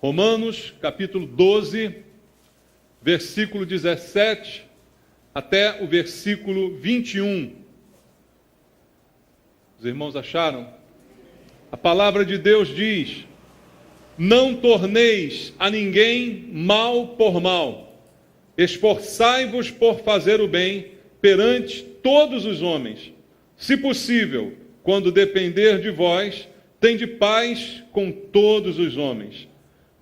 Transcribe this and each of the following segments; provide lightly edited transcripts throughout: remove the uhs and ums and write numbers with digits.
Romanos, capítulo 12, versículo 17 até o versículo 21. Os irmãos acharam? A palavra de Deus diz: não torneis a ninguém mal por mal, esforçai-vos por fazer o bem perante todos os homens. Se possível, quando depender de vós, tende paz com todos os homens.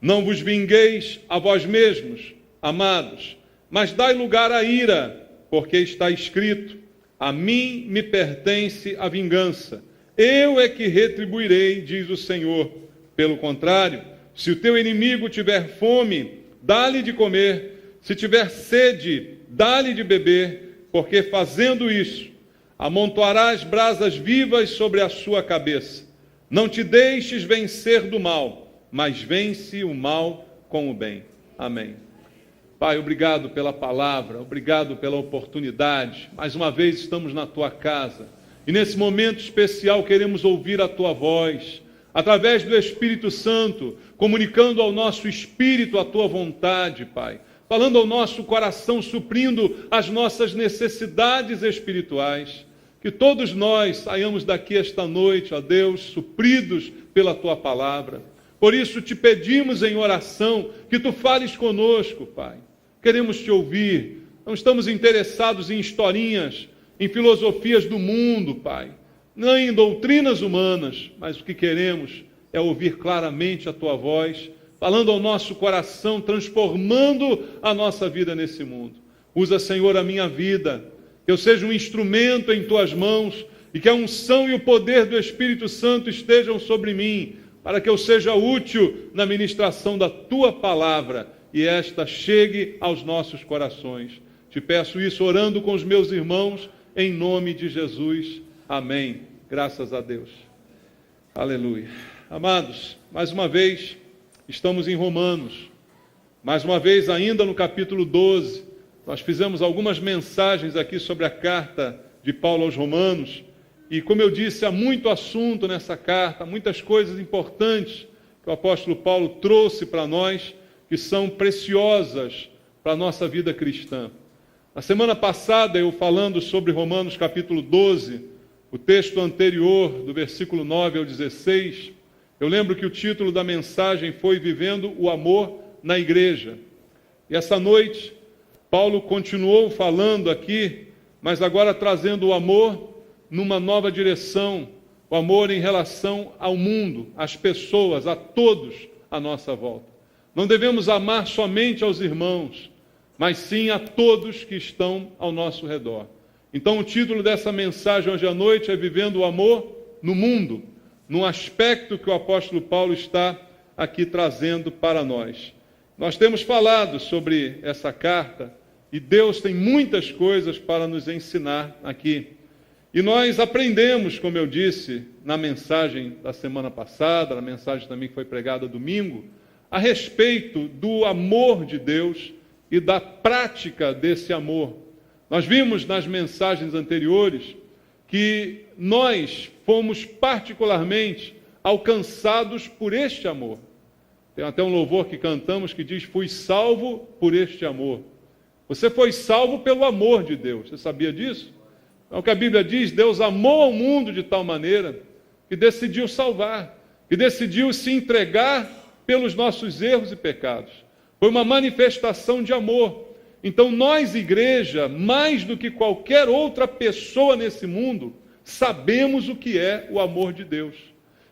Não vos vingueis a vós mesmos, amados, mas dai lugar à ira, porque está escrito: a mim me pertence a vingança, eu é que retribuirei, diz o Senhor. Pelo contrário, se o teu inimigo tiver fome, dá-lhe de comer, se tiver sede, dá-lhe de beber, porque fazendo isso, amontoarás brasas vivas sobre a sua cabeça. Não te deixes vencer do mal, mas vence o mal com o bem. Amém. Pai, obrigado pela palavra, obrigado pela oportunidade. Mais uma vez estamos na tua casa e nesse momento especial queremos ouvir a tua voz, através do Espírito Santo, comunicando ao nosso espírito a tua vontade, Pai, falando ao nosso coração, suprindo as nossas necessidades espirituais. Que todos nós saiamos daqui esta noite, ó Deus, supridos pela tua palavra. Por isso te pedimos em oração que tu fales conosco, Pai. Queremos te ouvir, não estamos interessados em historinhas, em filosofias do mundo, Pai, nem em doutrinas humanas, mas o que queremos é ouvir claramente a tua voz, falando ao nosso coração, transformando a nossa vida nesse mundo. Usa, Senhor, a minha vida, que eu seja um instrumento em tuas mãos e que a unção e o poder do Espírito Santo estejam sobre mim, para que eu seja útil na ministração da tua palavra e esta chegue aos nossos corações. Te peço isso orando com os meus irmãos, em nome de Jesus. Amém. Graças a Deus. Aleluia. Amados, mais uma vez, estamos em Romanos. Mais uma vez, ainda no capítulo 12, nós fizemos algumas mensagens aqui sobre a carta de Paulo aos Romanos. E como eu disse, há muito assunto nessa carta, muitas coisas importantes que o apóstolo Paulo trouxe para nós, que são preciosas para a nossa vida cristã. Na semana passada, eu falando sobre Romanos capítulo 12, o texto anterior, do versículo 9 ao 16, eu lembro que o título da mensagem foi Vivendo o Amor na Igreja. E essa noite, Paulo continuou falando aqui, mas agora trazendo o amor numa nova direção, o amor em relação ao mundo, às pessoas, a todos à nossa volta. Não devemos amar somente aos irmãos, mas sim a todos que estão ao nosso redor. Então o título dessa mensagem hoje à noite é Vivendo o Amor no Mundo, num aspecto que o apóstolo Paulo está aqui trazendo para nós. Nós temos falado sobre essa carta e Deus tem muitas coisas para nos ensinar aqui. E nós aprendemos, como eu disse na mensagem da semana passada, na mensagem também que foi pregada domingo, a respeito do amor de Deus e da prática desse amor. Nós vimos nas mensagens anteriores que nós fomos particularmente alcançados por este amor. Tem até um louvor que cantamos que diz: fui salvo por este amor. Você foi salvo pelo amor de Deus. Você sabia disso? É o que a Bíblia diz: Deus amou ao mundo de tal maneira que decidiu salvar, que decidiu se entregar pelos nossos erros e pecados. Foi uma manifestação de amor. Então nós, igreja, mais do que qualquer outra pessoa nesse mundo, sabemos o que é o amor de Deus.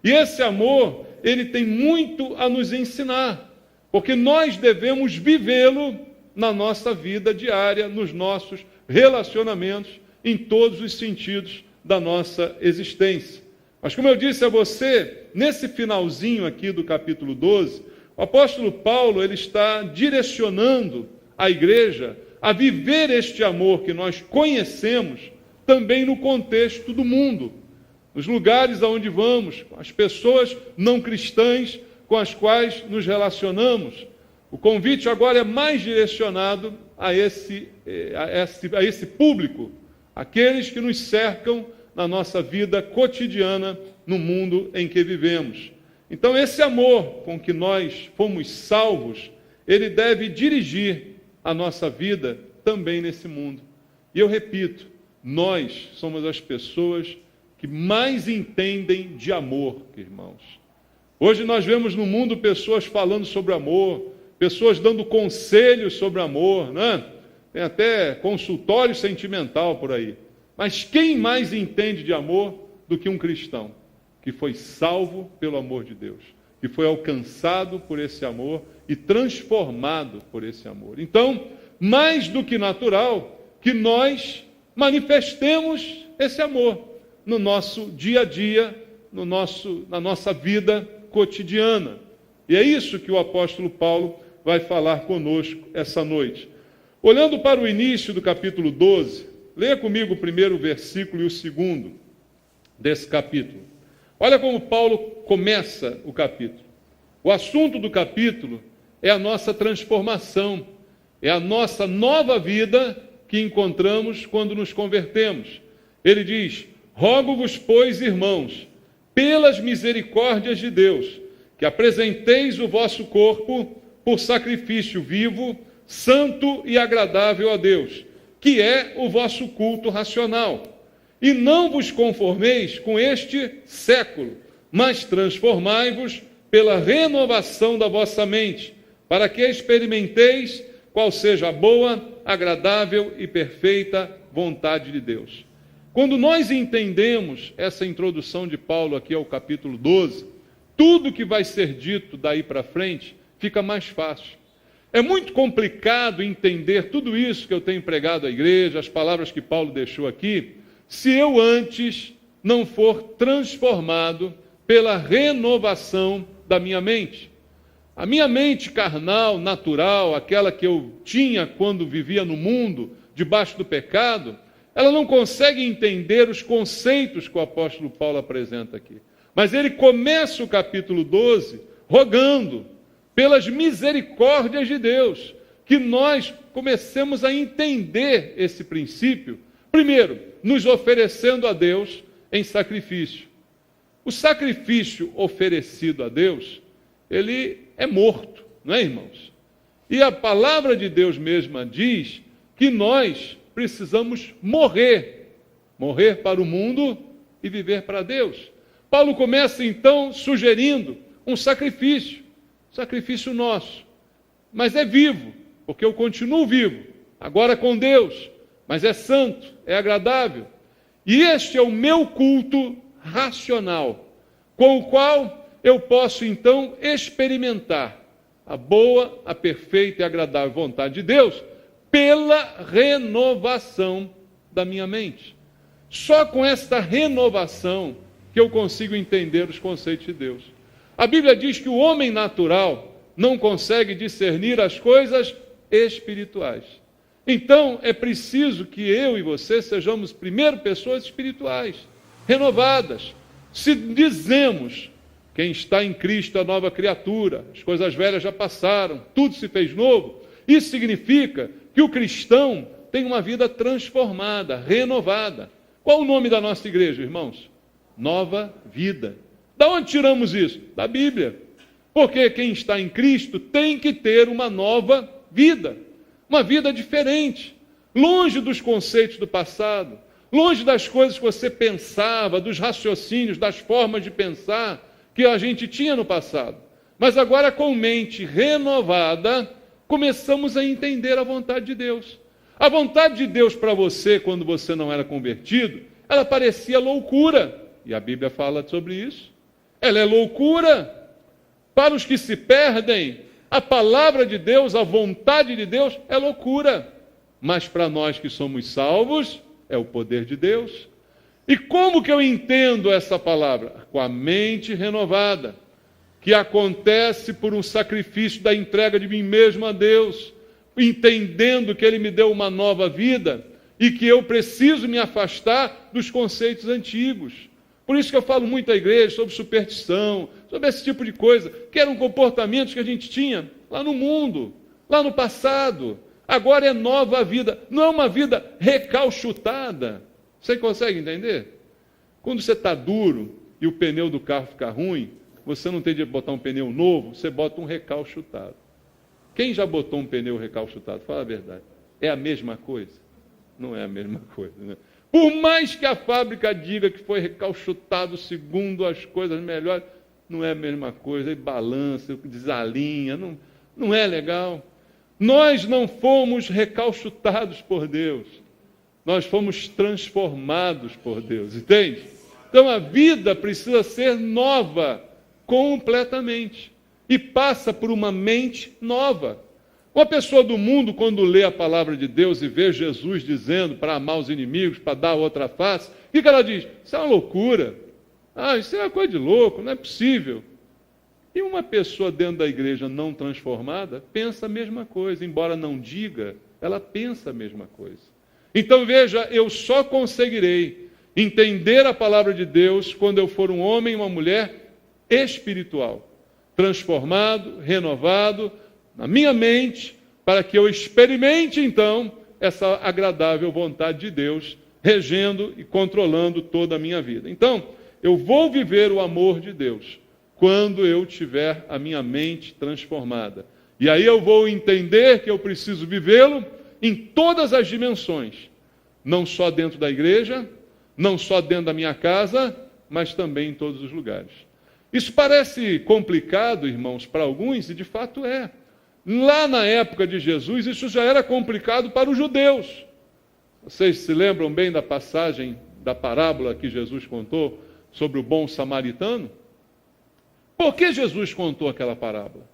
E esse amor, ele tem muito a nos ensinar, porque nós devemos vivê-lo na nossa vida diária, nos nossos relacionamentos, em todos os sentidos da nossa existência. Mas como eu disse a você, nesse finalzinho aqui do capítulo 12, o apóstolo Paulo ele está direcionando a igreja a viver este amor que nós conhecemos também no contexto do mundo, nos lugares aonde vamos, com as pessoas não cristãs com as quais nos relacionamos. O convite agora é mais direcionado a esse público, aqueles que nos cercam na nossa vida cotidiana no mundo em que vivemos. Então, esse amor com que nós fomos salvos, ele deve dirigir a nossa vida também nesse mundo. E eu repito, nós somos as pessoas que mais entendem de amor, irmãos. Hoje nós vemos no mundo pessoas falando sobre amor, pessoas dando conselhos sobre amor, né? Tem até consultório sentimental por aí. Mas quem mais entende de amor do que um cristão que foi salvo pelo amor de Deus, que foi alcançado por esse amor e transformado por esse amor? Então, mais do que natural que nós manifestemos esse amor no nosso dia a dia, na nossa vida cotidiana. E é isso que o apóstolo Paulo vai falar conosco essa noite. Olhando para o início do capítulo 12, leia comigo o primeiro versículo e o segundo desse capítulo. Olha como Paulo começa o capítulo. O assunto do capítulo é a nossa transformação, é a nossa nova vida que encontramos quando nos convertemos. Ele diz: rogo-vos, pois, irmãos, pelas misericórdias de Deus, que apresenteis o vosso corpo por sacrifício vivo, santo e agradável a Deus, que é o vosso culto racional. E não vos conformeis com este século, mas transformai-vos pela renovação da vossa mente, para que experimenteis qual seja a boa, agradável e perfeita vontade de Deus. Quando nós entendemos essa introdução de Paulo aqui ao capítulo 12, tudo que vai ser dito daí para frente fica mais fácil. É muito complicado entender tudo isso que eu tenho pregado à igreja, as palavras que Paulo deixou aqui, se eu antes não for transformado pela renovação da minha mente. A minha mente carnal, natural, aquela que eu tinha quando vivia no mundo, debaixo do pecado, ela não consegue entender os conceitos que o apóstolo Paulo apresenta aqui. Mas ele começa o capítulo 12 rogando pelas misericórdias de Deus, que nós comecemos a entender esse princípio, primeiro, nos oferecendo a Deus em sacrifício. O sacrifício oferecido a Deus, ele é morto, não é, irmãos? E a palavra de Deus mesma diz que nós precisamos morrer para o mundo e viver para Deus. Paulo começa então sugerindo um sacrifício nosso, mas é vivo, porque eu continuo vivo, agora com Deus, mas é santo, é agradável. E este é o meu culto racional, com o qual eu posso então experimentar a boa, a perfeita e agradável vontade de Deus pela renovação da minha mente. Só com esta renovação que eu consigo entender os conceitos de Deus. A Bíblia diz que o homem natural não consegue discernir as coisas espirituais. Então, é preciso que eu e você sejamos, primeiro, pessoas espirituais, renovadas. Se dizemos, quem está em Cristo é a nova criatura, as coisas velhas já passaram, tudo se fez novo, isso significa que o cristão tem uma vida transformada, renovada. Qual o nome da nossa igreja, irmãos? Nova Vida. Da onde tiramos isso? Da Bíblia. Porque quem está em Cristo tem que ter uma nova vida. Uma vida diferente. Longe dos conceitos do passado. Longe das coisas que você pensava, dos raciocínios, das formas de pensar que a gente tinha no passado. Mas agora, com mente renovada, começamos a entender a vontade de Deus. A vontade de Deus para você, quando você não era convertido, ela parecia loucura. E a Bíblia fala sobre isso. Ela é loucura para os que se perdem. A palavra de Deus, a vontade de Deus é loucura. Mas para nós que somos salvos, é o poder de Deus. E como que eu entendo essa palavra? Com a mente renovada, que acontece por um sacrifício da entrega de mim mesmo a Deus, entendendo que Ele me deu uma nova vida e que eu preciso me afastar dos conceitos antigos. Por isso que eu falo muito à igreja sobre superstição, sobre esse tipo de coisa, que eram comportamentos que a gente tinha lá no mundo, lá no passado. Agora é nova vida, não é uma vida recalchutada. Você consegue entender? Quando você está duro e o pneu do carro fica ruim, você não tem de botar um pneu novo, você bota um recalchutado. Quem já botou um pneu recalchutado? Fala a verdade. É a mesma coisa? Não é a mesma coisa, né? Por mais que a fábrica diga que foi recalchutado segundo as coisas melhores, não é a mesma coisa. Aí balança, desalinha, não é legal. Nós não fomos recalchutados por Deus. Nós fomos transformados por Deus, entende? Então a vida precisa ser nova, completamente. E passa por uma mente nova. Uma pessoa do mundo, quando lê a palavra de Deus e vê Jesus dizendo para amar os inimigos, para dar outra face, o que ela diz? Isso é uma loucura. Isso é uma coisa de louco, não é possível. E uma pessoa dentro da igreja não transformada pensa a mesma coisa, embora não diga, ela pensa a mesma coisa. Então veja, eu só conseguirei entender a palavra de Deus quando eu for um homem e uma mulher espiritual, transformado, renovado, na minha mente, para que eu experimente, então, essa agradável vontade de Deus, regendo e controlando toda a minha vida. Então, eu vou viver o amor de Deus quando eu tiver a minha mente transformada. E aí eu vou entender que eu preciso vivê-lo em todas as dimensões, não só dentro da igreja, não só dentro da minha casa, mas também em todos os lugares. Isso parece complicado, irmãos, para alguns, e de fato é. Lá na época de Jesus, isso já era complicado para os judeus. Vocês se lembram bem da passagem, da parábola que Jesus contou sobre o bom samaritano? Por que Jesus contou aquela parábola?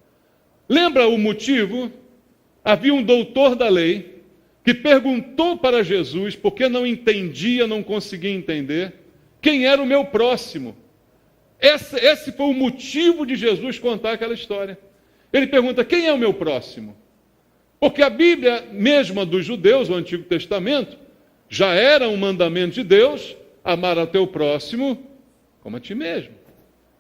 Lembra o motivo? Havia um doutor da lei que perguntou para Jesus, porque não entendia, não conseguia entender, quem era o meu próximo. Esse foi o motivo de Jesus contar aquela história. Ele pergunta, quem é o meu próximo? Porque a Bíblia, mesma dos judeus, o Antigo Testamento, já era um mandamento de Deus, amar ao teu próximo como a ti mesmo.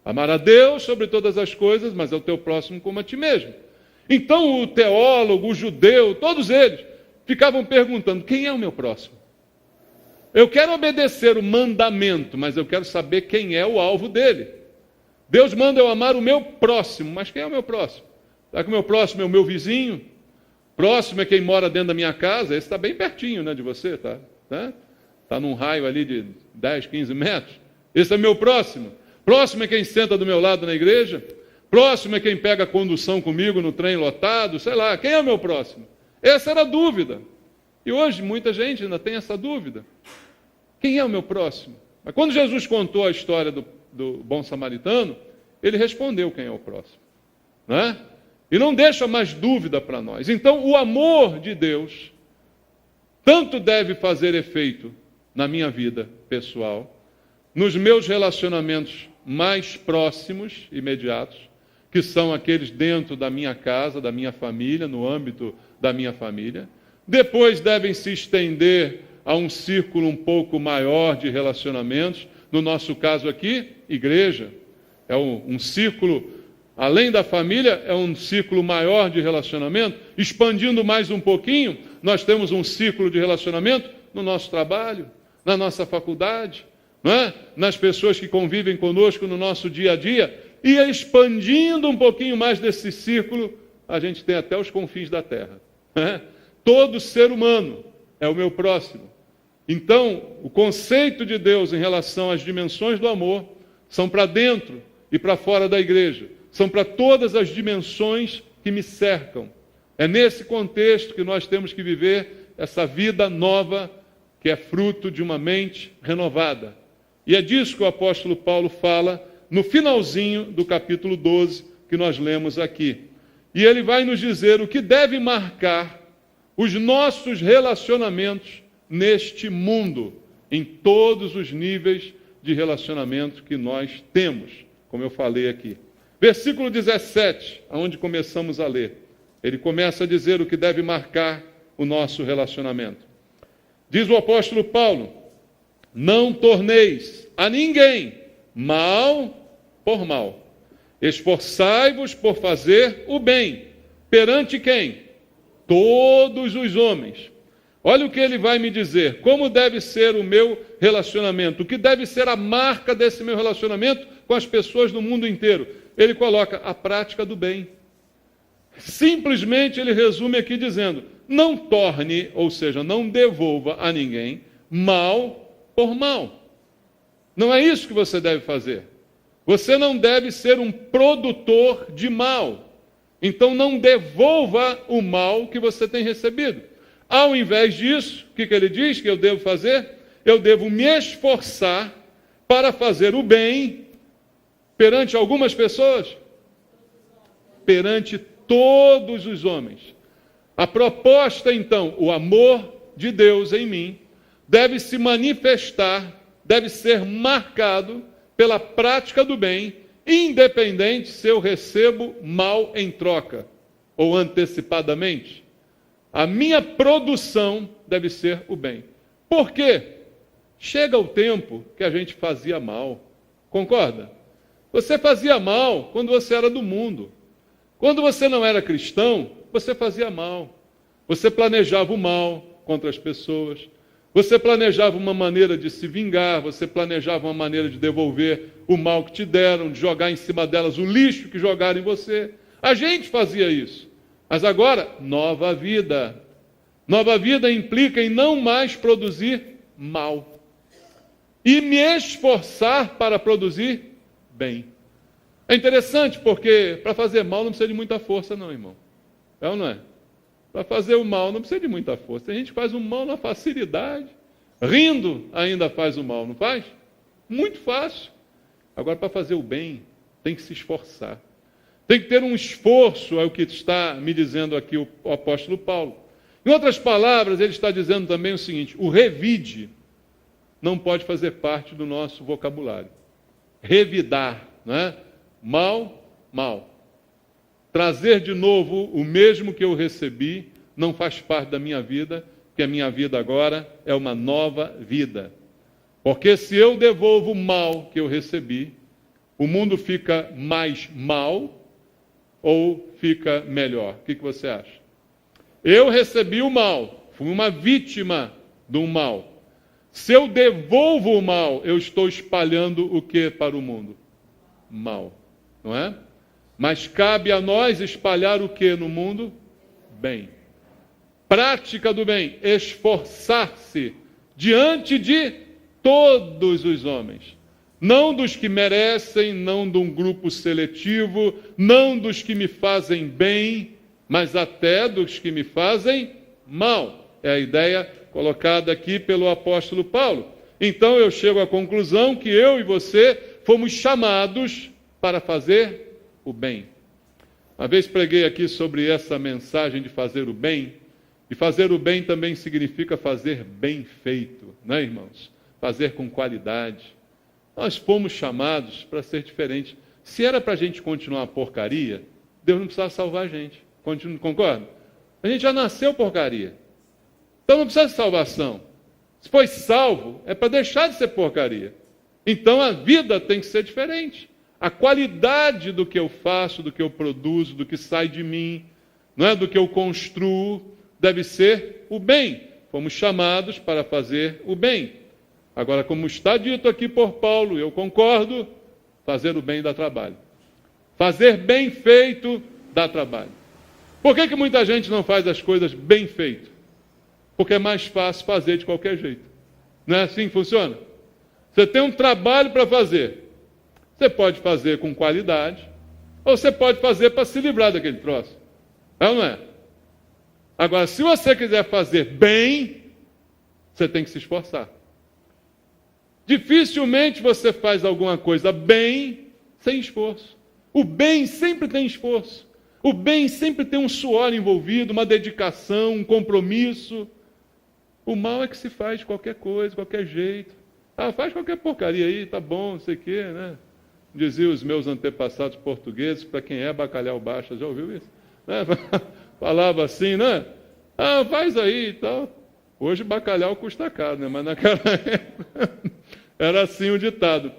Amar a Deus sobre todas as coisas, mas ao teu próximo como a ti mesmo. Então o teólogo, o judeu, todos eles, ficavam perguntando, quem é o meu próximo? Eu quero obedecer o mandamento, mas eu quero saber quem é o alvo dele. Deus manda eu amar o meu próximo, mas quem é o meu próximo? Será que o meu próximo é o meu vizinho? Próximo é quem mora dentro da minha casa? Esse está bem pertinho, né, de você, tá? Está num raio ali de 10, 15 metros. Esse é meu próximo. Próximo é quem senta do meu lado na igreja. Próximo é quem pega a condução comigo no trem lotado. Sei lá, quem é o meu próximo? Essa era a dúvida. E hoje muita gente ainda tem essa dúvida. Quem é o meu próximo? Mas quando Jesus contou a história do bom samaritano, ele respondeu quem é o próximo. Não é? E não deixa mais dúvida para nós. Então, o amor de Deus tanto deve fazer efeito na minha vida pessoal, nos meus relacionamentos mais próximos, imediatos, que são aqueles dentro da minha casa, da minha família, no âmbito da minha família. Depois devem se estender a um círculo um pouco maior de relacionamentos. No nosso caso aqui, igreja. É um círculo... Além da família, é um círculo maior de relacionamento. Expandindo mais um pouquinho, nós temos um círculo de relacionamento no nosso trabalho, na nossa faculdade, não é? Nas pessoas que convivem conosco no nosso dia a dia. E expandindo um pouquinho mais desse círculo, a gente tem até os confins da terra. Não é? Todo ser humano é o meu próximo. Então, o conceito de Deus em relação às dimensões do amor são para dentro e para fora da igreja. São para todas as dimensões que me cercam. É nesse contexto que nós temos que viver essa vida nova, que é fruto de uma mente renovada. E é disso que o apóstolo Paulo fala no finalzinho do capítulo 12, que nós lemos aqui. E ele vai nos dizer o que deve marcar os nossos relacionamentos neste mundo, em todos os níveis de relacionamento que nós temos, como eu falei aqui. Versículo 17, onde começamos a ler. Ele começa a dizer o que deve marcar o nosso relacionamento. Diz o apóstolo Paulo, não torneis a ninguém mal por mal. Esforçai-vos por fazer o bem. Perante quem? Todos os homens. Olha o que ele vai me dizer. Como deve ser o meu relacionamento? O que deve ser a marca desse meu relacionamento com as pessoas do mundo inteiro? ele coloca a prática do bem. Simplesmente ele resume aqui dizendo: não torne, ou seja, não devolva a ninguém mal por mal. Não é isso que você deve fazer. Você não deve ser um produtor de mal. Então não devolva o mal que você tem recebido. Ao invés disso, o que ele diz que eu devo fazer? Eu devo me esforçar para fazer o bem perante algumas pessoas, perante todos os homens. A proposta, então, o amor de Deus em mim, deve se manifestar, deve ser marcado pela prática do bem, independente se eu recebo mal em troca ou antecipadamente. A minha produção deve ser o bem. Por quê? Chega o tempo que a gente fazia mal. Concorda? Você fazia mal quando você era do mundo. Quando você não era cristão, você fazia mal. Você planejava o mal contra as pessoas. Você planejava uma maneira de se vingar, você planejava uma maneira de devolver o mal que te deram, de jogar em cima delas o lixo que jogaram em você. A gente fazia isso. Mas agora, nova vida. Nova vida implica em não mais produzir mal. E me esforçar para produzir bem. É interessante porque para fazer mal não precisa de muita força não, irmão. É ou não é? Para fazer o mal não precisa de muita força. A gente faz o mal na facilidade. Rindo ainda faz o mal, não faz? Muito fácil. Agora, para fazer o bem, tem que se esforçar. Tem que ter um esforço, é o que está me dizendo aqui o apóstolo Paulo. Em outras palavras, ele está dizendo também o seguinte: o revide não pode fazer parte do nosso vocabulário. Revidar, não é? Mal, mal. Trazer de novo o mesmo que eu recebi não faz parte da minha vida, porque a minha vida agora é uma nova vida. Porque se eu devolvo o mal que eu recebi, o mundo fica mais mal ou fica melhor? O que você acha? Eu recebi o mal, fui uma vítima do mal. Se eu devolvo o mal, eu estou espalhando o que para o mundo? Mal, não é? Mas cabe a nós espalhar o que no mundo? Bem. Prática do bem, esforçar-se diante de todos os homens. Não dos que merecem, não de um grupo seletivo, não dos que me fazem bem, mas até dos que me fazem mal. É a ideia colocada aqui pelo apóstolo Paulo. Então eu chego à conclusão que eu e você fomos chamados para fazer o bem. Uma vez preguei aqui sobre essa mensagem de fazer o bem, e fazer o bem também significa fazer bem feito, né, irmãos? Fazer com qualidade. Nós fomos chamados para ser diferente. Se era para a gente continuar a porcaria, Deus não precisava salvar a gente. Concorda? A gente já nasceu porcaria. Então não precisa de salvação. Se foi salvo, é para deixar de ser porcaria. Então a vida tem que ser diferente. A qualidade do que eu faço, do que eu produzo, do que sai de mim, não é, do que eu construo, deve ser o bem. Fomos chamados para fazer o bem. Agora, como está dito aqui por Paulo, eu concordo, fazer o bem dá trabalho. Fazer bem feito dá trabalho. Por que muita gente não faz as coisas bem feito? Porque é mais fácil fazer de qualquer jeito. Não é assim que funciona? Você tem um trabalho para fazer. Você pode fazer com qualidade, ou você pode fazer para se livrar daquele troço. É ou não é? Agora, se você quiser fazer bem, você tem que se esforçar. Dificilmente você faz alguma coisa bem sem esforço. O bem sempre tem esforço. O bem sempre tem um suor envolvido, uma dedicação, um compromisso. O mal é que se faz de qualquer coisa, qualquer jeito. Ah, faz qualquer porcaria aí, tá bom, não sei o quê, né? Diziam os meus antepassados portugueses, para quem é bacalhau baixa, já ouviu isso? Né? Falava assim, né? Ah, faz aí e tal. Hoje bacalhau custa caro, né? Mas naquela época era assim o ditado.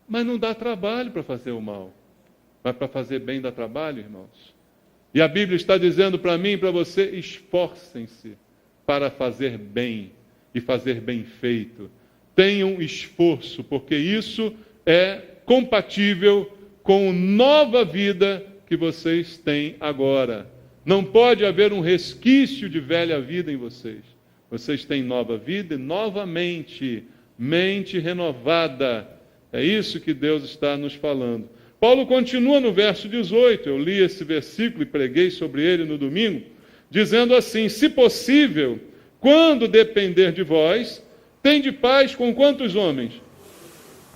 Mas não dá trabalho para fazer o mal. Mas para fazer bem dá trabalho, irmãos. E a Bíblia está dizendo para mim e para você, esforcem-se para fazer bem e fazer bem feito. Tenham esforço, porque isso é compatível com nova vida que vocês têm agora. Não pode haver um resquício de velha vida em vocês. Vocês têm nova vida e novamente, mente renovada. É isso que Deus está nos falando. Paulo continua no verso 18, eu li esse versículo e preguei sobre ele no domingo, dizendo assim: se possível, quando depender de vós, tende paz com quantos homens?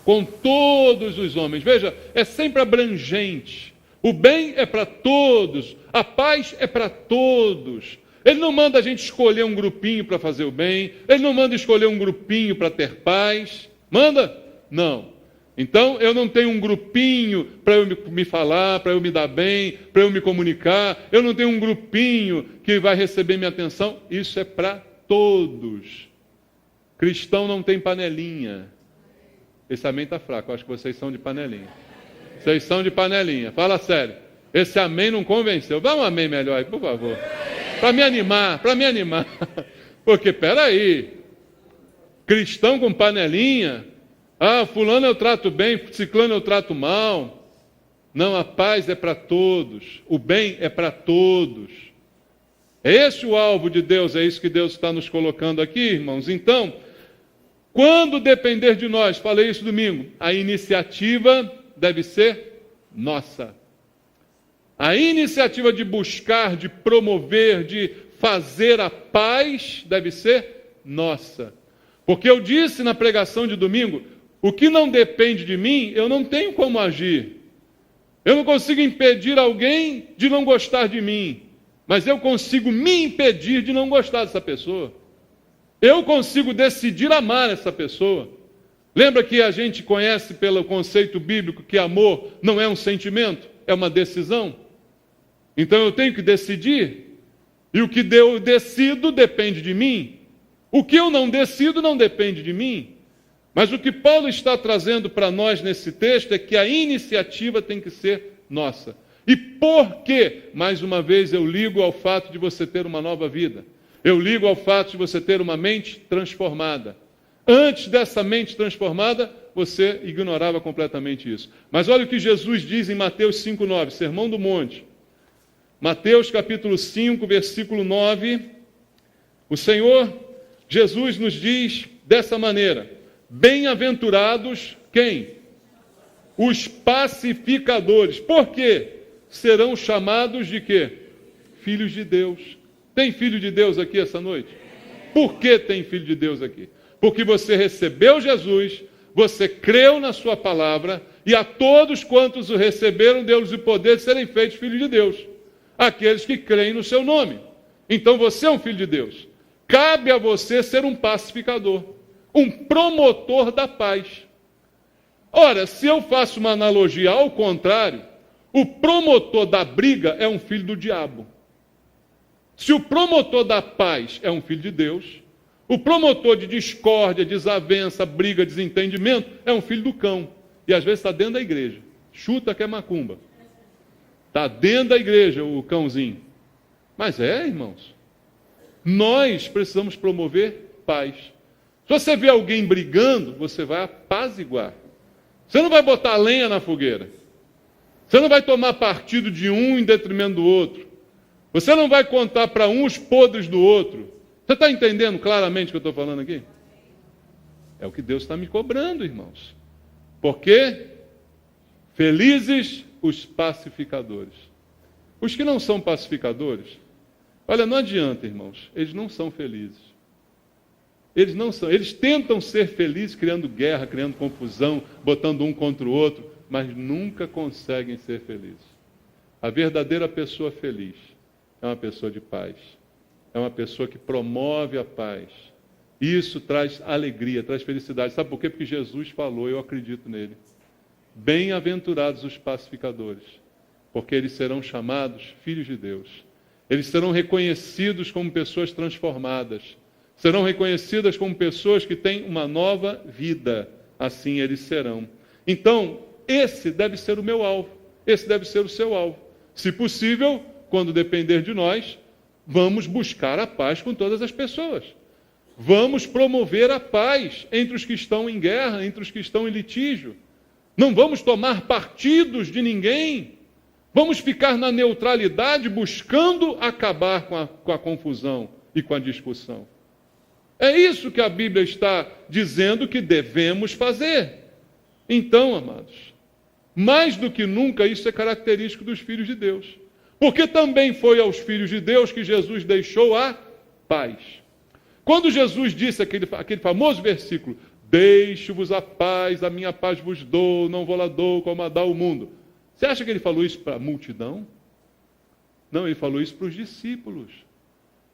Com todos os homens. Veja, é sempre abrangente. O bem é para todos, a paz é para todos. Ele não manda a gente escolher um grupinho para fazer o bem, ele não manda escolher um grupinho para ter paz. Manda? Não. Então, eu não tenho um grupinho para eu me falar, para eu me dar bem, para eu me comunicar. Eu não tenho um grupinho que vai receber minha atenção. Isso é para todos. Cristão não tem panelinha. Esse amém está fraco, eu acho que vocês são de panelinha. Vocês são de panelinha, fala sério. Esse amém não convenceu. Dá um amém melhor aí, por favor. Para me animar. Porque, peraí, cristão com panelinha, fulano eu trato bem, ciclano eu trato mal. Não, a paz é para todos, o bem é para todos. É esse o alvo de Deus, é isso que Deus está nos colocando aqui, irmãos. Então, quando depender de nós, falei isso domingo, a iniciativa deve ser nossa. A iniciativa de buscar, de promover, de fazer a paz deve ser nossa. Porque eu disse na pregação de domingo, o que não depende de mim, eu não tenho como agir. Eu não consigo impedir alguém de não gostar de mim, mas eu consigo me impedir de não gostar dessa pessoa. Eu consigo decidir amar essa pessoa. Lembra que a gente conhece pelo conceito bíblico que amor não é um sentimento, é uma decisão? Então eu tenho que decidir, e o que eu decido depende de mim. O que eu não decido não depende de mim. Mas o que Paulo está trazendo para nós nesse texto é que a iniciativa tem que ser nossa. E por quê? Mais uma vez eu ligo ao fato de você ter uma nova vida. Eu ligo ao fato de você ter uma mente transformada. Antes dessa mente transformada, você ignorava completamente isso. Mas olha o que Jesus diz em Mateus 5,9, Sermão do Monte. Mateus capítulo 5, versículo 9. O Senhor Jesus nos diz dessa maneira: bem-aventurados, quem? Os pacificadores. Por quê? Serão chamados de quê? Filhos de Deus. Tem filho de Deus aqui essa noite? Por que tem filho de Deus aqui? Porque você recebeu Jesus, você creu na sua palavra, e a todos quantos o receberam, deu-lhes o poder de serem feitos filhos de Deus. Aqueles que creem no seu nome. Então você é um filho de Deus. Cabe a você ser um pacificador, um promotor da paz. Ora, se eu faço uma analogia ao contrário, o promotor da briga é um filho do diabo. Se o promotor da paz é um filho de Deus, o promotor de discórdia, desavença, briga, desentendimento é um filho do cão. E às vezes está dentro da igreja. Chuta que é macumba. Está dentro da igreja o cãozinho. Mas irmãos, nós precisamos promover paz. Se você vê alguém brigando, você vai apaziguar. Você não vai botar lenha na fogueira. Você não vai tomar partido de um em detrimento do outro. Você não vai contar para um os podres do outro. Você está entendendo claramente o que eu estou falando aqui? É o que Deus está me cobrando, irmãos. Porque felizes os pacificadores. Os que não são pacificadores, olha, não adianta, irmãos, eles não são felizes. Eles não são, eles tentam ser felizes criando guerra, criando confusão, botando um contra o outro, mas nunca conseguem ser felizes. A verdadeira pessoa feliz é uma pessoa de paz. É uma pessoa que promove a paz. Isso traz alegria, traz felicidade. Sabe por quê? Porque Jesus falou, eu acredito nele. Bem-aventurados os pacificadores, porque eles serão chamados filhos de Deus. Eles serão reconhecidos como pessoas transformadas. Serão reconhecidas como pessoas que têm uma nova vida. Assim eles serão. Então, esse deve ser o meu alvo. Esse deve ser o seu alvo. Se possível, quando depender de nós, vamos buscar a paz com todas as pessoas. Vamos promover a paz entre os que estão em guerra, entre os que estão em litígio. Não vamos tomar partidos de ninguém. Vamos ficar na neutralidade buscando acabar com a confusão e com a discussão. É isso que a Bíblia está dizendo que devemos fazer. Então, amados, mais do que nunca isso é característico dos filhos de Deus. Porque também foi aos filhos de Deus que Jesus deixou a paz. Quando Jesus disse aquele famoso versículo, deixo-vos a paz, a minha paz vos dou, não vou lá dou como a dá o mundo. Você acha que ele falou isso para a multidão? Não, ele falou isso para os discípulos.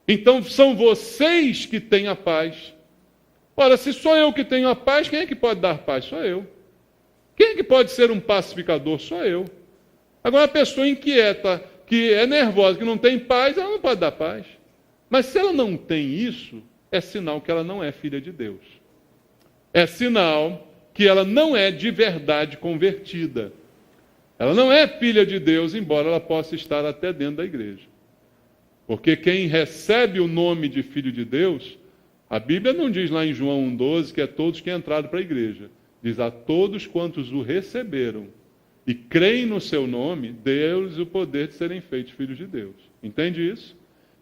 Então são vocês que têm a paz. Ora, se sou eu que tenho a paz, quem é que pode dar paz? Sou eu. Quem é que pode ser um pacificador? Sou eu. Agora, a pessoa inquieta, que é nervosa, que não tem paz, ela não pode dar paz. Mas se ela não tem isso, é sinal que ela não é filha de Deus. É sinal que ela não é de verdade convertida. Ela não é filha de Deus, embora ela possa estar até dentro da igreja. Porque quem recebe o nome de filho de Deus, a Bíblia não diz lá em João 1,12 que é todos que entraram para a igreja. Diz a todos quantos o receberam e creem no seu nome, deu-lhes o poder de serem feitos filhos de Deus. Entende isso?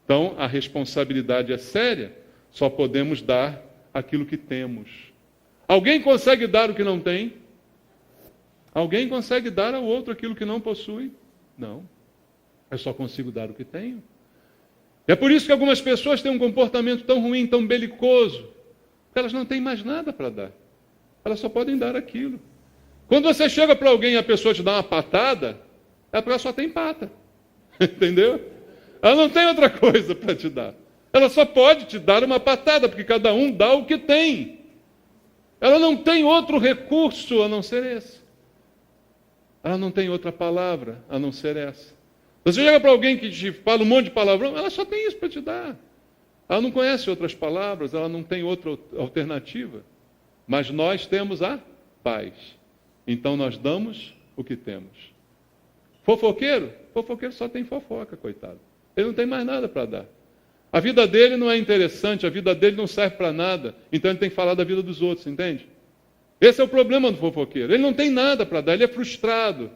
Então, a responsabilidade é séria. Só podemos dar aquilo que temos. Alguém consegue dar o que não tem? Alguém consegue dar ao outro aquilo que não possui? Não. Eu só consigo dar o que tenho. É por isso que algumas pessoas têm um comportamento tão ruim, tão belicoso, porque elas não têm mais nada para dar. Elas só podem dar aquilo. Quando você chega para alguém e a pessoa te dá uma patada, é porque ela só tem pata. Entendeu? Ela não tem outra coisa para te dar. Ela só pode te dar uma patada, porque cada um dá o que tem. Ela não tem outro recurso a não ser esse. Ela não tem outra palavra a não ser essa. Você chega para alguém que te fala um monte de palavrão, ela só tem isso para te dar. Ela não conhece outras palavras, ela não tem outra alternativa. Mas nós temos a paz. Então nós damos o que temos. Fofoqueiro? Fofoqueiro só tem fofoca, coitado. Ele não tem mais nada para dar. A vida dele não é interessante, a vida dele não serve para nada. Então ele tem que falar da vida dos outros, entende? Esse é o problema do fofoqueiro. Ele não tem nada para dar, ele é frustrado.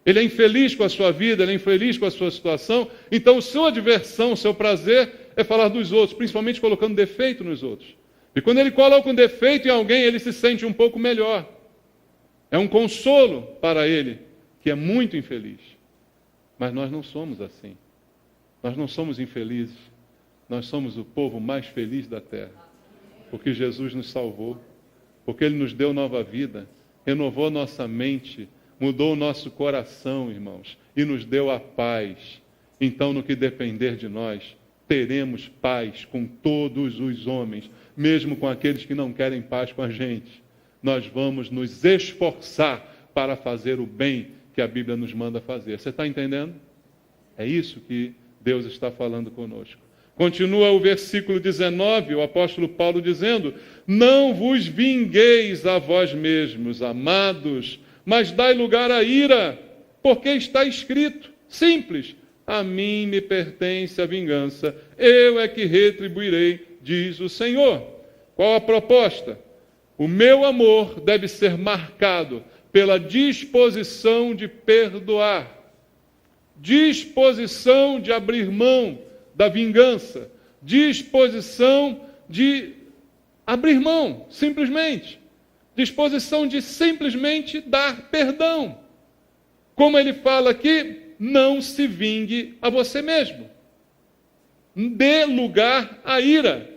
Ele é infeliz com a sua vida, ele é infeliz com a sua situação. Então, sua diversão, seu prazer é falar dos outros, principalmente colocando defeito nos outros. E quando ele coloca um defeito em alguém, ele se sente um pouco melhor. É um consolo para ele, que é muito infeliz. Mas nós não somos assim. Nós não somos infelizes. Nós somos o povo mais feliz da terra. Porque Jesus nos salvou. Porque Ele nos deu nova vida. Renovou nossa mente. Mudou o nosso coração, irmãos, e nos deu a paz. Então, no que depender de nós, teremos paz com todos os homens, mesmo com aqueles que não querem paz com a gente. Nós vamos nos esforçar para fazer o bem que a Bíblia nos manda fazer. Você está entendendo? É isso que Deus está falando conosco. Continua o versículo 19, o apóstolo Paulo dizendo: não vos vingueis a vós mesmos, amados, mas dai lugar à ira, porque está escrito, simples, a mim me pertence a vingança, eu é que retribuirei, diz o Senhor. Qual a proposta? O meu amor deve ser marcado pela disposição de perdoar, disposição de abrir mão da vingança, disposição de abrir mão, simplesmente. Disposição de simplesmente dar perdão. Como ele fala aqui, não se vingue a você mesmo. Dê lugar à ira.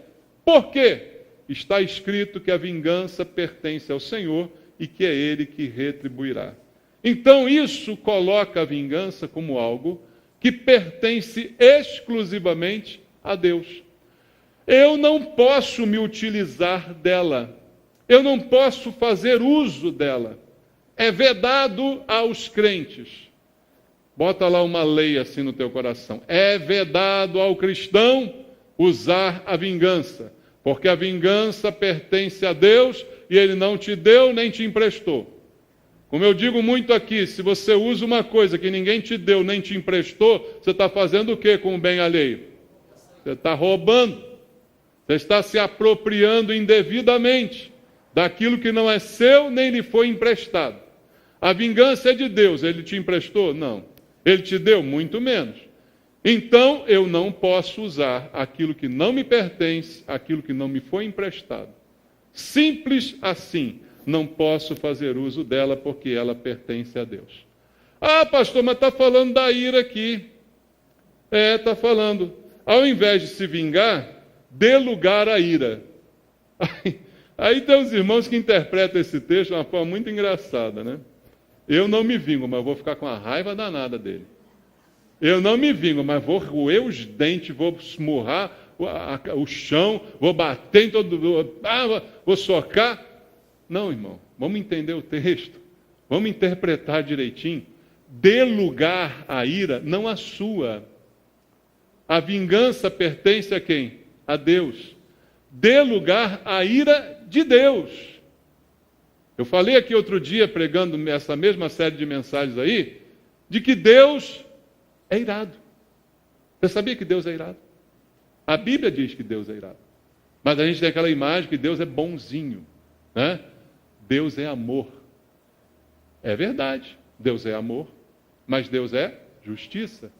Por quê? Está escrito que a vingança pertence ao Senhor e que é Ele que retribuirá. Então isso coloca a vingança como algo que pertence exclusivamente a Deus. Eu não posso me utilizar dela. Eu não posso fazer uso dela. É vedado aos crentes. Bota lá uma lei assim no teu coração. É vedado ao cristão usar a vingança. Porque a vingança pertence a Deus e Ele não te deu nem te emprestou. Como eu digo muito aqui, se você usa uma coisa que ninguém te deu nem te emprestou, você está fazendo o que com o bem alheio? Você está roubando. Você está se apropriando indevidamente daquilo que não é seu nem lhe foi emprestado. A vingança é de Deus. Ele te emprestou? Não. Ele te deu? Muito menos. Então, eu não posso usar aquilo que não me pertence, aquilo que não me foi emprestado. Simples assim. Não posso fazer uso dela porque ela pertence a Deus. Ah, pastor, mas está falando da ira aqui. Está falando. Ao invés de se vingar, dê lugar à ira. Aí tem uns irmãos que interpretam esse texto de uma forma muito engraçada, né? Eu não me vingo, mas vou ficar com a raiva danada dele. Eu não me vingo, mas vou roer os dentes, vou esmurrar o chão, vou bater em todo mundo, vou socar. Não, irmão, vamos entender o texto, vamos interpretar direitinho. Dê lugar à ira, não à sua. A vingança pertence a quem? A Deus. Dê lugar à ira de Deus. Eu falei aqui outro dia, pregando essa mesma série de mensagens aí, de que Deus é irado. Você sabia que Deus é irado? A Bíblia diz que Deus é irado. Mas a gente tem aquela imagem que Deus é bonzinho, né? Deus é amor. É verdade, Deus é amor, mas Deus é justiça.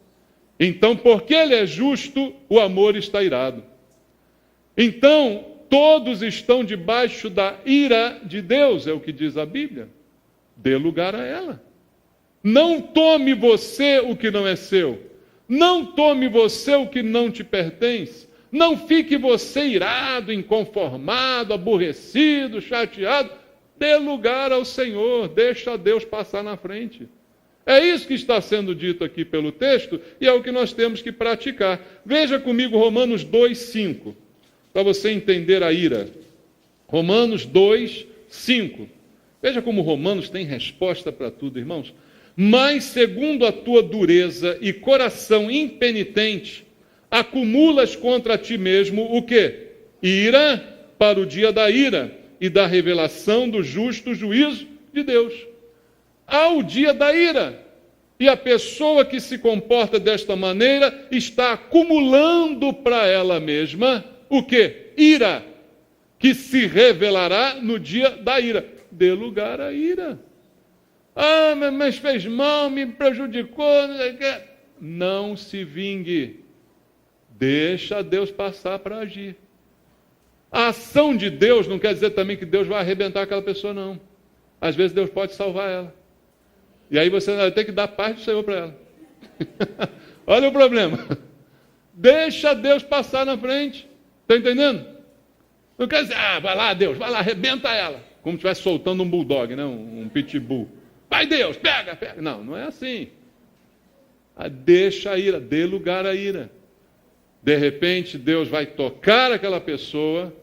Então, porque Ele é justo, o amor está irado. Então, todos estão debaixo da ira de Deus, é o que diz a Bíblia. Dê lugar a ela. Não tome você o que não é seu. Não tome você o que não te pertence. Não fique você irado, inconformado, aborrecido, chateado. Dê lugar ao Senhor, deixa Deus passar na frente. É isso que está sendo dito aqui pelo texto e é o que nós temos que praticar. Veja comigo Romanos 2:5, para você entender a ira. Romanos 2:5. Veja como Romanos tem resposta para tudo, irmãos. Mas segundo a tua dureza e coração impenitente, acumulas contra ti mesmo o quê? Ira para o dia da ira e da revelação do justo juízo de Deus. Há o dia da ira. E a pessoa que se comporta desta maneira está acumulando para ela mesma o quê? Ira, que se revelará no dia da ira. Dê lugar à ira. Ah, mas fez mal, me prejudicou. Não se vingue. Deixa Deus passar para agir. A ação de Deus não quer dizer também que Deus vai arrebentar aquela pessoa, não. Às vezes Deus pode salvar ela. E aí você vai ter que dar paz do Senhor para ela. Olha o problema. Deixa Deus passar na frente. Está entendendo? Não quer dizer, vai lá Deus, vai lá, arrebenta ela. Como se estivesse soltando um bulldog, né? um pitbull. Vai Deus, pega, pega. Não, não é assim. Deixa a ira, dê lugar à ira. De repente, Deus vai tocar aquela pessoa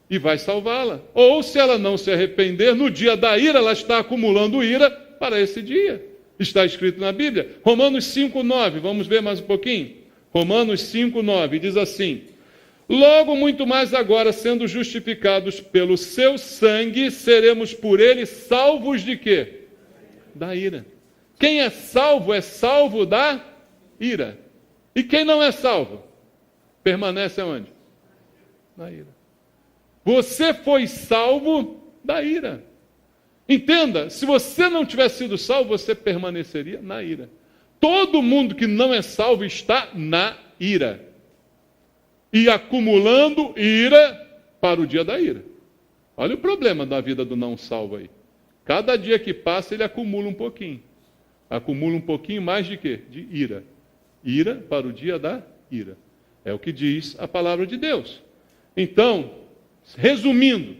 e vai salvá-la. Ou, se ela não se arrepender, no dia da ira, ela está acumulando ira para esse dia. Está escrito na Bíblia. Romanos 5:9, vamos ver mais um pouquinho? Romanos 5:9, diz assim: logo muito mais agora, sendo justificados pelo seu sangue, seremos por ele salvos de quê? Da ira. Quem é salvo da ira. E quem não é salvo? Permanece aonde? Na ira. Você foi salvo da ira. Entenda, se você não tivesse sido salvo, você permaneceria na ira. Todo mundo que não é salvo está na ira. E acumulando ira para o dia da ira. Olha o problema da vida do não salvo aí. Cada dia que passa, ele acumula um pouquinho. Acumula um pouquinho mais de quê? De ira. Ira para o dia da ira. É o que diz a palavra de Deus. Então, resumindo,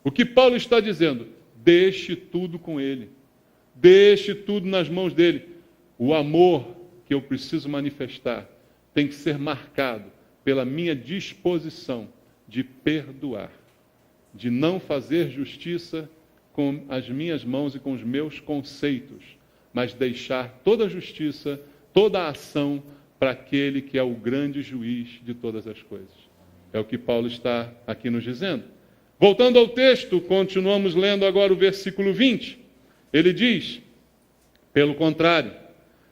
o que Paulo está dizendo, deixe tudo com ele. Deixe tudo nas mãos dele. O amor que eu preciso manifestar tem que ser marcado pela minha disposição de perdoar, de não fazer justiça com as minhas mãos e com os meus conceitos, mas deixar toda a justiça, toda a ação para aquele que é o grande juiz de todas as coisas. É o que Paulo está aqui nos dizendo. Voltando ao texto, continuamos lendo agora o versículo 20. Ele diz, pelo contrário,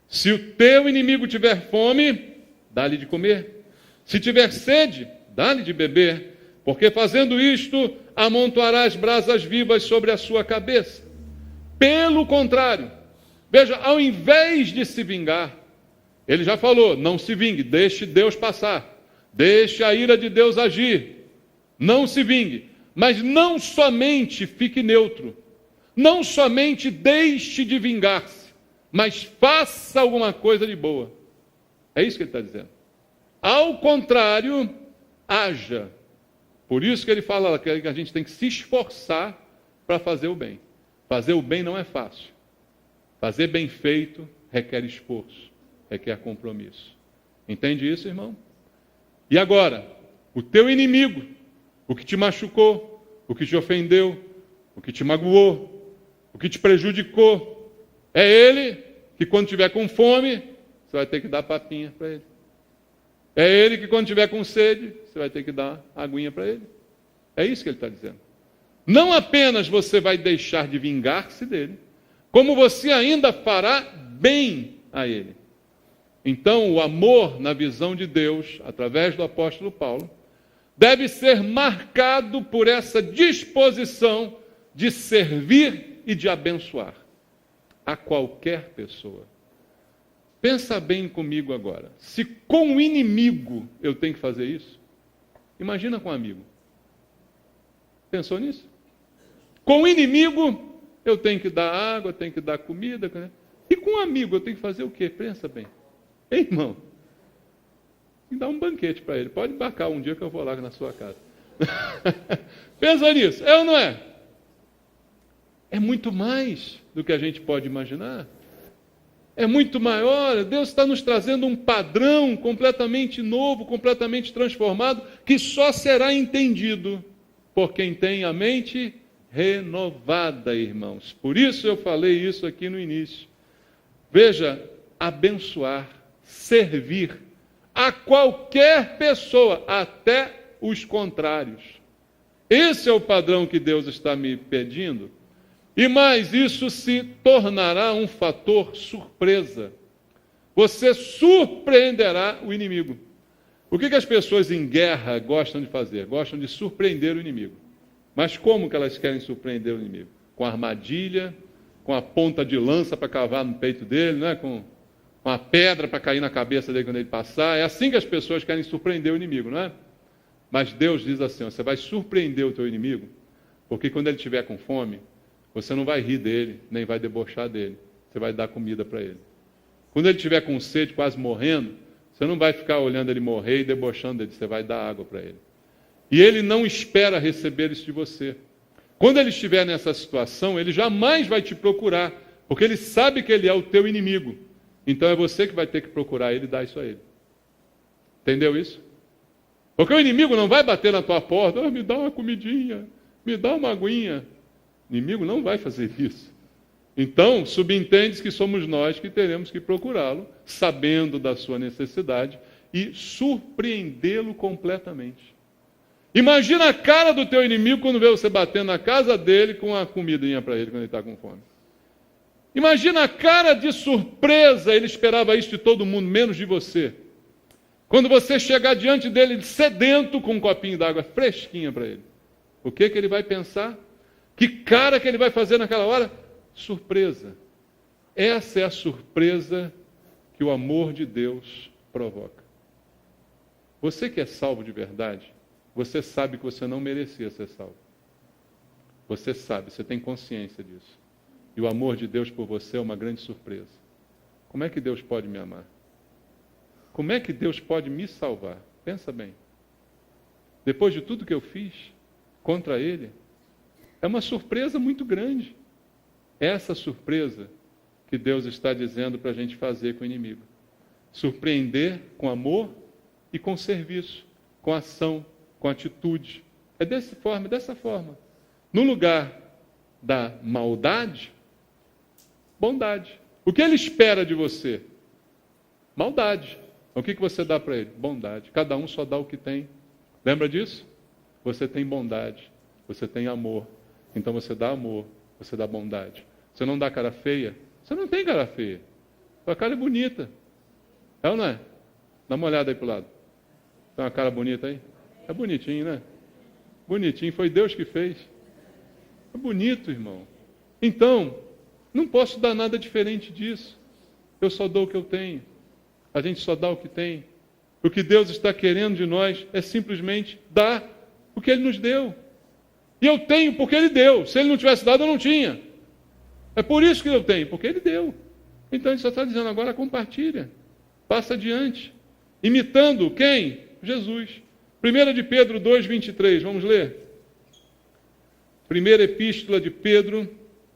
se o teu inimigo tiver fome, dá-lhe de comer. Se tiver sede, dá-lhe de beber, porque fazendo isto, amontoarás brasas vivas sobre a sua cabeça. Pelo contrário, Veja, ao invés de se vingar, ele já falou, não se vingue, deixe Deus passar. Deixe a ira de Deus agir. Não se vingue. Mas não somente fique neutro. Não somente deixe de vingar-se. Mas faça alguma coisa de boa. É isso que ele está dizendo. Ao contrário, haja. Por isso que ele fala que a gente tem que se esforçar para fazer o bem. Fazer o bem não é fácil. Fazer bem feito requer esforço, requer compromisso. Entende isso, irmão? E agora, o teu inimigo, o que te machucou, o que te ofendeu, o que te magoou, o que te prejudicou, é ele que quando tiver com fome, você vai ter que dar papinha para ele. É ele que quando tiver com sede, você vai ter que dar aguinha para ele. É isso que ele está dizendo. Não apenas você vai deixar de vingar-se dele, como você ainda fará bem a ele. Então, o amor, na visão de Deus, através do apóstolo Paulo, deve ser marcado por essa disposição de servir e de abençoar a qualquer pessoa. Pensa bem comigo agora. Se com o inimigo eu tenho que fazer isso, imagina com um amigo. Pensou nisso? Com o inimigo eu tenho que dar água, tenho que dar comida. E com um amigo eu tenho que fazer o quê? Pensa bem. Ei, irmão, tem que dar um banquete para ele. Pode embarcar um dia que eu vou lá na sua casa. Pensa nisso, é ou não é? É muito mais do que a gente pode imaginar. É muito maior. Deus está nos trazendo um padrão completamente novo, completamente transformado, que só será entendido por quem tem a mente renovada, irmãos. Por isso eu falei isso aqui no início. Veja, abençoar, servir a qualquer pessoa, até os contrários. Esse é o padrão que Deus está me pedindo. E mais, isso se tornará um fator surpresa. Você surpreenderá o inimigo. O que as pessoas em guerra gostam de fazer? Gostam de surpreender o inimigo. Mas como que elas querem surpreender o inimigo? Com armadilha, com a ponta de lança para cavar no peito dele, né? Com uma pedra para cair na cabeça dele quando ele passar. É assim que as pessoas querem surpreender o inimigo, não é? Mas Deus diz assim, você vai surpreender o teu inimigo, porque quando ele estiver com fome, você não vai rir dele, nem vai debochar dele. Você vai dar comida para ele. Quando ele estiver com sede, quase morrendo, você não vai ficar olhando ele morrer e debochando dele. Você vai dar água para ele. E ele não espera receber isso de você. Quando ele estiver nessa situação, ele jamais vai te procurar, porque ele sabe que ele é o teu inimigo. Então é você que vai ter que procurar ele e dar isso a ele. Entendeu isso? Porque o inimigo não vai bater na tua porta, me dá uma comidinha, me dá uma aguinha. O inimigo não vai fazer isso. Então, subentende que somos nós que teremos que procurá-lo, sabendo da sua necessidade, e surpreendê-lo completamente. Imagina a cara do teu inimigo quando vê você batendo na casa dele com uma comidinha para ele quando ele está com fome. Imagina a cara de surpresa, ele esperava isso de todo mundo, menos de você. Quando você chegar diante dele sedento com um copinho d'água fresquinha para ele. O que ele vai pensar? Que cara que ele vai fazer naquela hora? Surpresa. Essa é a surpresa que o amor de Deus provoca. Você que é salvo de verdade, você sabe que você não merecia ser salvo. Você sabe, você tem consciência disso. E o amor de Deus por você é uma grande surpresa. Como é que Deus pode me amar? Como é que Deus pode me salvar? Pensa bem. Depois de tudo que eu fiz contra Ele, é uma surpresa muito grande. Essa surpresa que Deus está dizendo para a gente fazer com o inimigo. Surpreender com amor e com serviço, com ação, com atitude. É dessa forma. No lugar da maldade, bondade. O que ele espera de você? Maldade. O que você dá para ele? Bondade. Cada um só dá o que tem. Lembra disso? Você tem bondade, você tem amor. Então você dá amor, você dá bondade. Você não dá cara feia? Você não tem cara feia. Sua cara é bonita. É ou não é? Dá uma olhada aí para o lado. Tem uma cara bonita aí? É bonitinho, né? Bonitinho, foi Deus que fez. É bonito, irmão. Então, Não posso dar nada diferente disso. Eu só dou o que eu tenho. A gente só dá o que tem. O que Deus está querendo de nós é simplesmente dar o que Ele nos deu. E eu tenho porque Ele deu. Se Ele não tivesse dado, eu não tinha. É por isso que eu tenho, porque Ele deu. Então Ele só está dizendo, agora compartilha. Passa adiante. Imitando quem? Jesus. 1 de Pedro 2,23, vamos ler? Primeira epístola de Pedro,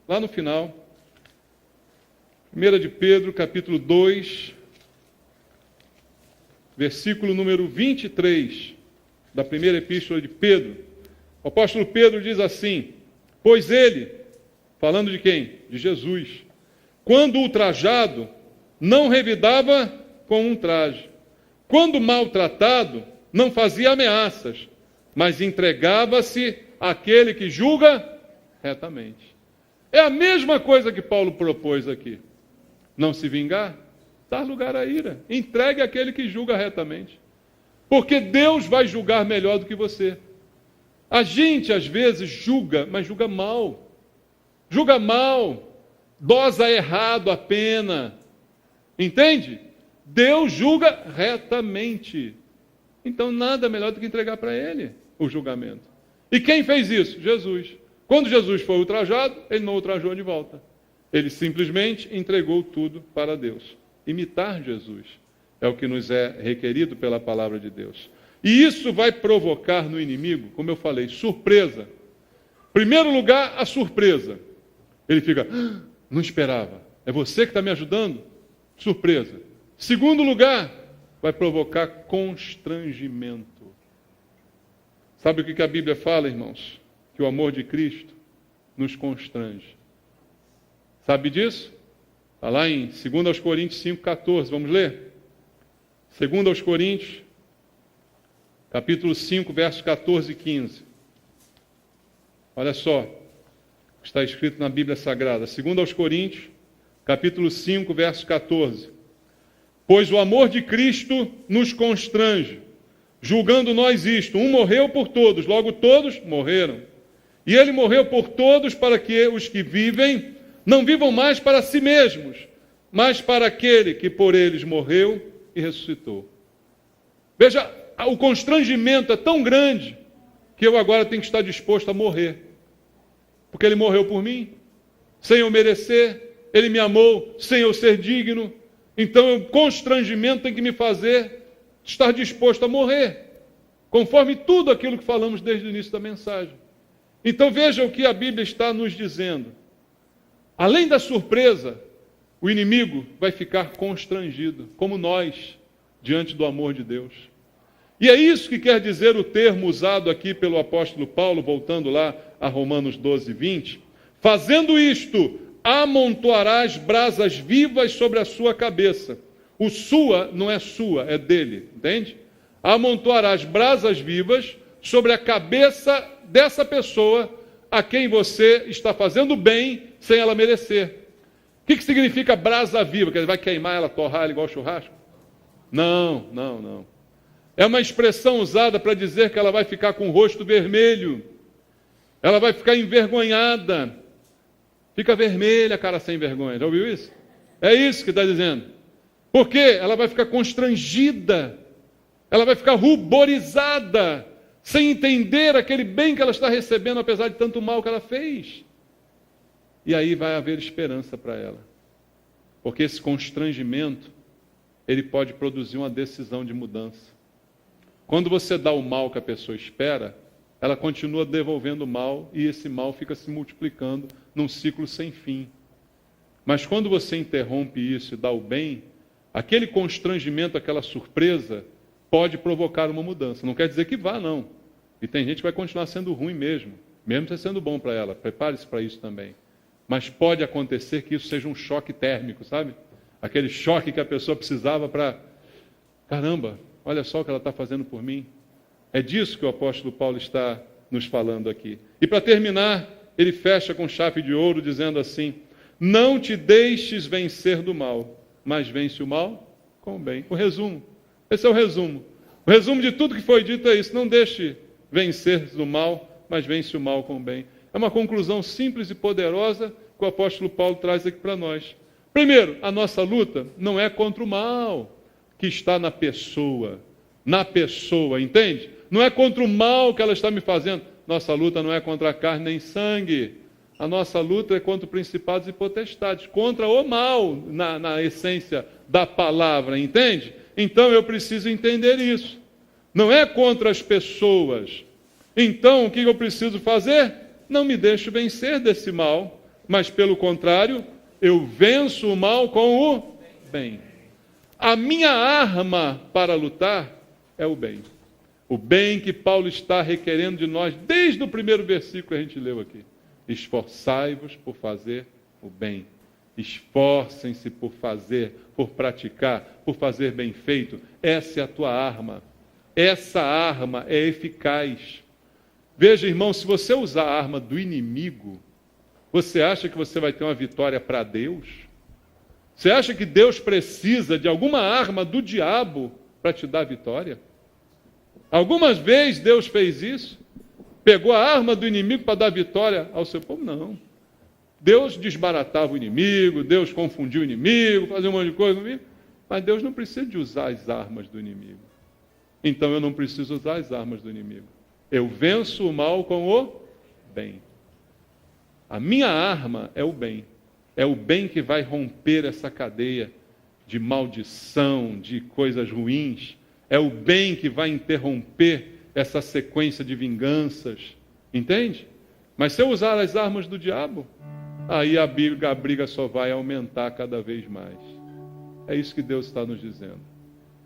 lá no final. 1 de Pedro, capítulo 2, versículo número 23, da primeira epístola de Pedro. O apóstolo Pedro diz assim, pois ele, falando de quem? De Jesus, quando ultrajado, não revidava com um traje. Quando maltratado, não fazia ameaças, mas entregava-se àquele que julga retamente. É a mesma coisa que Paulo propôs aqui. Não se vingar, dar lugar à ira. Entregue àquele que julga retamente. Porque Deus vai julgar melhor do que você. A gente, às vezes, julga, mas julga mal. Julga mal. Dosa errado a pena. Entende? Deus julga retamente. Então, nada melhor do que entregar para Ele o julgamento. E quem fez isso? Jesus. Quando Jesus foi ultrajado, Ele não ultrajou de volta. Ele simplesmente entregou tudo para Deus. Imitar Jesus é o que nos é requerido pela palavra de Deus. E isso vai provocar no inimigo, como eu falei, surpresa. Primeiro lugar, a surpresa. Ele fica, não esperava. É você que está me ajudando? Surpresa. Segundo lugar, vai provocar constrangimento. Sabe o que a Bíblia fala, irmãos? Que o amor de Cristo nos constrange. Sabe disso? Está lá em 2 Coríntios 5,14. Vamos ler? 2 Coríntios, capítulo 5, versos 14 e 15. Olha só o que está escrito na Bíblia Sagrada. 2 Coríntios, capítulo 5, verso 14. Pois o amor de Cristo nos constrange, julgando nós isto. Um morreu por todos, logo todos morreram. E ele morreu por todos para que os que vivem não vivam mais para si mesmos, mas para aquele que por eles morreu e ressuscitou. Veja, o constrangimento é tão grande que eu agora tenho que estar disposto a morrer. Porque ele morreu por mim, sem eu merecer, ele me amou sem eu ser digno. Então o constrangimento tem que me fazer estar disposto a morrer, conforme tudo aquilo que falamos desde o início da mensagem. Então veja o que a Bíblia está nos dizendo. Além da surpresa, o inimigo vai ficar constrangido, como nós, diante do amor de Deus. E é isso que quer dizer o termo usado aqui pelo apóstolo Paulo, voltando lá a Romanos 12, 20. Fazendo isto, amontoarás brasas vivas sobre a sua cabeça. O sua não é sua, é dele, entende? Amontoarás brasas vivas sobre a cabeça dessa pessoa a quem você está fazendo bem sem ela merecer. O que significa brasa viva? Que ele vai queimar ela, torrar ela igual churrasco? Não, não, não. É uma expressão usada para dizer que ela vai ficar com o rosto vermelho. Ela vai ficar envergonhada. Fica vermelha, cara sem vergonha. Já ouviu isso? É isso que está dizendo. Por quê? Ela vai ficar constrangida. Ela vai ficar ruborizada, sem entender aquele bem que ela está recebendo, apesar de tanto mal que ela fez. E aí vai haver esperança para ela. Porque esse constrangimento, ele pode produzir uma decisão de mudança. Quando você dá o mal que a pessoa espera, ela continua devolvendo o mal e esse mal fica se multiplicando num ciclo sem fim. Mas quando você interrompe isso e dá o bem, aquele constrangimento, aquela surpresa, pode provocar uma mudança. Não quer dizer que vá, não. E tem gente que vai continuar sendo ruim mesmo você sendo bom para ela. Prepare-se para isso também. Mas pode acontecer que isso seja um choque térmico, sabe? Aquele choque que a pessoa precisava para... Caramba, olha só o que ela está fazendo por mim. É disso que o apóstolo Paulo está nos falando aqui. E para terminar, ele fecha com chave de ouro, dizendo assim: não te deixes vencer do mal, mas vence o mal com o bem. O resumo. Esse é o resumo. O resumo de tudo que foi dito é isso. Não deixe vencer do mal, mas vence o mal com o bem. É uma conclusão simples e poderosa que o apóstolo Paulo traz aqui para nós. Primeiro, a nossa luta não é contra o mal que está na pessoa, entende? Não é contra o mal que ela está me fazendo. Nossa luta não é contra a carne nem sangue. A nossa luta é contra principados e potestades, contra o mal, na essência da palavra, entende? Então eu preciso entender isso. Não é contra as pessoas. Então o que eu preciso fazer? Não me deixo vencer desse mal, mas pelo contrário, eu venço o mal com o bem. A minha arma para lutar é o bem. O bem que Paulo está requerendo de nós, desde o primeiro versículo que a gente leu aqui. Esforçai-vos por fazer o bem. Esforcem-se por fazer, por praticar, por fazer bem feito. Essa é a tua arma. Essa arma é eficaz. Veja, irmão, se você usar a arma do inimigo, você acha que você vai ter uma vitória para Deus? Você acha que Deus precisa de alguma arma do diabo para te dar vitória? Algumas vezes Deus fez isso? Pegou a arma do inimigo para dar vitória ao seu povo? Não. Deus desbaratava o inimigo, Deus confundia o inimigo, fazia um monte de coisa, mas Deus não precisa de usar as armas do inimigo. Então eu não preciso usar as armas do inimigo. Eu venço o mal com o bem. A minha arma é o bem. É o bem que vai romper essa cadeia de maldição, de coisas ruins. É o bem que vai interromper essa sequência de vinganças. Entende? Mas se eu usar as armas do diabo, aí a briga só vai aumentar cada vez mais. É isso que Deus está nos dizendo.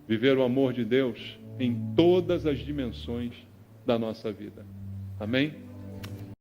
Viver o amor de Deus em todas as dimensões da nossa vida. Amém?